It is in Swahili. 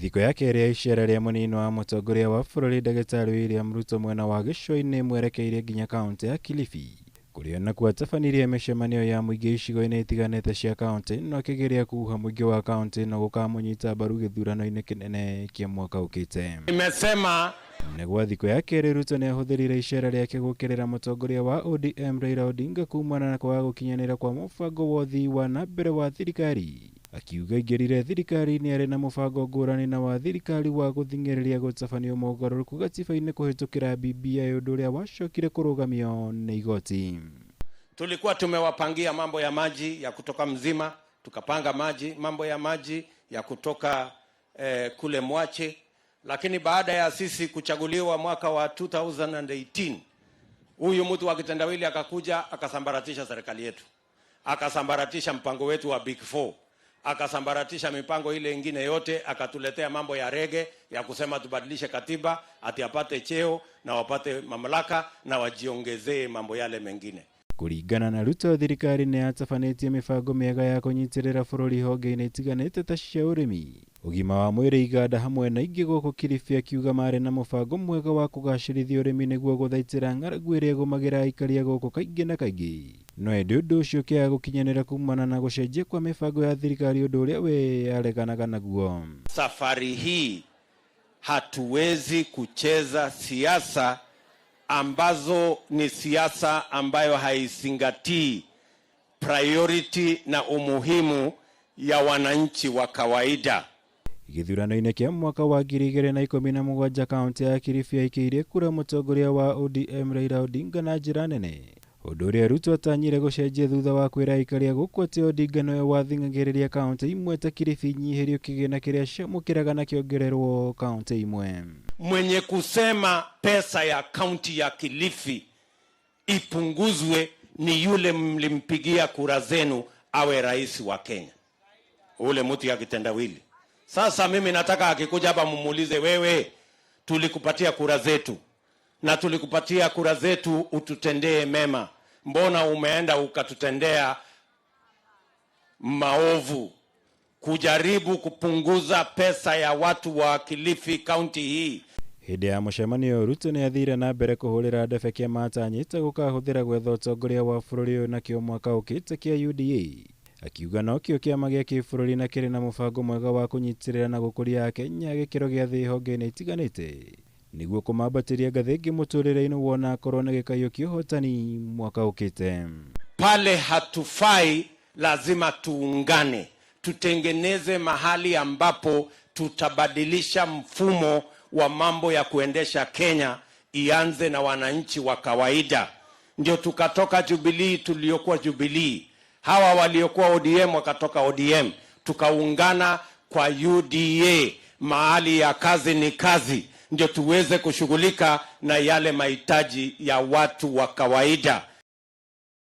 Thiko yake ria icera ria munini wa mutongoria wa bururi Ndagĩtarĩ William Ruto mwena wa gĩcũa-inĩ mwerekeire nginya kaunti ya Kilifi, kuria nakuo atabanirie mĩcemanio ya mũingĩ icigo-inĩ itiganĩte cia kaunti no akĩgeria kuuha mũingĩ wa kaunti no gũkamũnyita mbaru gĩthurano-inĩ kĩnene kĩa mwaka ũkĩte. Nimesema Nĩguo thiko ya kerĩ Ruto nĩahũthĩrire icera rĩake gũkĩrĩra mũtongoria wa ODM Raila Odinga kumana na kwaga gũkinyanĩra kwa mũbango wa ũthii wa na mbere wa thirikari, akiuga ingĩrire thirikari nĩ arĩ na mũbango ngũrani na wa thirikari wa gũthing'ĩrĩria gũtabanio mogarũrũku gatiba-inĩ kũhĩtũkĩra BBI, ũndũ ũrĩa wacokire kũrũgamio nĩ igoti. Tulikuwa tumewapangia mambo ya maji ya kutoka Mzima, tukapanga mambo ya maji ya kutoka kule Mwache, lakini baada ya sisi kuchaguliwa mwaka wa 2018 huyu mtu wa kitendawili akakuja akasambaratisha serikali yetu, akasambaratisha mpango wetu wa Big Four, akasambaratisha mipango ile ingine yote, akatuletea mambo ya rege ya kusema tubadilishe katiba ati apate cheo na wapate mamlaka na wajiongezee mambo yale mengine. Kũringana na Ruto, thirikari nĩ yatabanĩtie mĩbango mĩega ya kũnyitĩrĩra bũrũri honge-inĩ itiganĩte ta cia ũrĩmi, ũgima wa mwĩrĩ, iganda hamwe na ingĩ gũkũ Kilifi, akiuga marĩ na mũbango mwega wa kũgacĩrithia ũrĩmi nĩguo gũthaitĩra ng'aragu ĩrĩa ĩgũmagĩra aikari a gũkũ kaingĩ na kaingĩ, no ĩndĩ ũndũ ũcio ũkĩaga gũkinyanĩra kumana na gũcenjia kwa mĩbango ya thirikari, ũndũ ũrĩa we areganaga naguo. Safari hii hatuwezi kucheza siasa ambazo ni siasa ambayo haizingatii priority na umuhimu ya wananchi wa kawaida. Gĩthurano-inĩ kĩa mwaka wa 2017 kaunti ya Kilifi yaikĩirie kura mũtongoria wa ODM Raila Odinga na njĩra nene, ũndũ ũrĩa Ruto atanyire gũcenjia thutha wa kwĩra aikari a gũkũ atĩ Odinga nowe wathing'agĩrĩria kaunti imwe ta Kilifi nyihĩrio kĩgĩna kĩrĩa ciamũkĩraga na kĩongererwo kaunti imwe. Mwenye kusema pesa ya kaunti ya Kilifi ipunguzwe ni yule mlimpigia kura zenu awe rais wa Kenya, ule mtu ya kitendawili. Sasa mimi nataka akikuja hapa mumuulize, wewe tulikupatia kura zetu na tulikupatia kura zetu ututendee mema, mbona umeenda ukatutendea maovu kujaribu kupunguza pesa ya watu wa Kilifi kaunti hii? Hĩndĩ ya mũcemanio, Ruto nĩ athire na mbere kũhũrĩra ndebe kĩama atanyĩte gũkahũthĩra gwetha ũtongoria wa bũrũri ũyũ nakĩo mwaka ũkĩte kĩa UDA, akiuga no kĩo kĩama gĩa kĩbũrũri na kĩrĩ na mũbango mwega wa kũnyitĩrĩra na gũkũria Kenya gĩkĩro gĩa thĩ honge-inĩ itiganĩte nĩguo kũmambatĩria ngathĩ ĩngĩ mũtũrĩre-inĩ wona akorwo na gĩkayũ kĩa ũhotani mwaka ũkĩte. Pale hatufai, lazima tuungane, tutengeneze mahali ambapo tutabadilisha mfumo wa mambo ya kuendesha Kenya, ianze na wananchi wa kawaida. Ndio tukatoka Jubilee tuliokuwa Jubilee, hawa waliokuwa ODM wakatoka ODM, tukaungana kwa UDA, mahali ya kazi ni kazi, ndio tuweze kushughulika na yale mahitaji ya watu wa kawaida.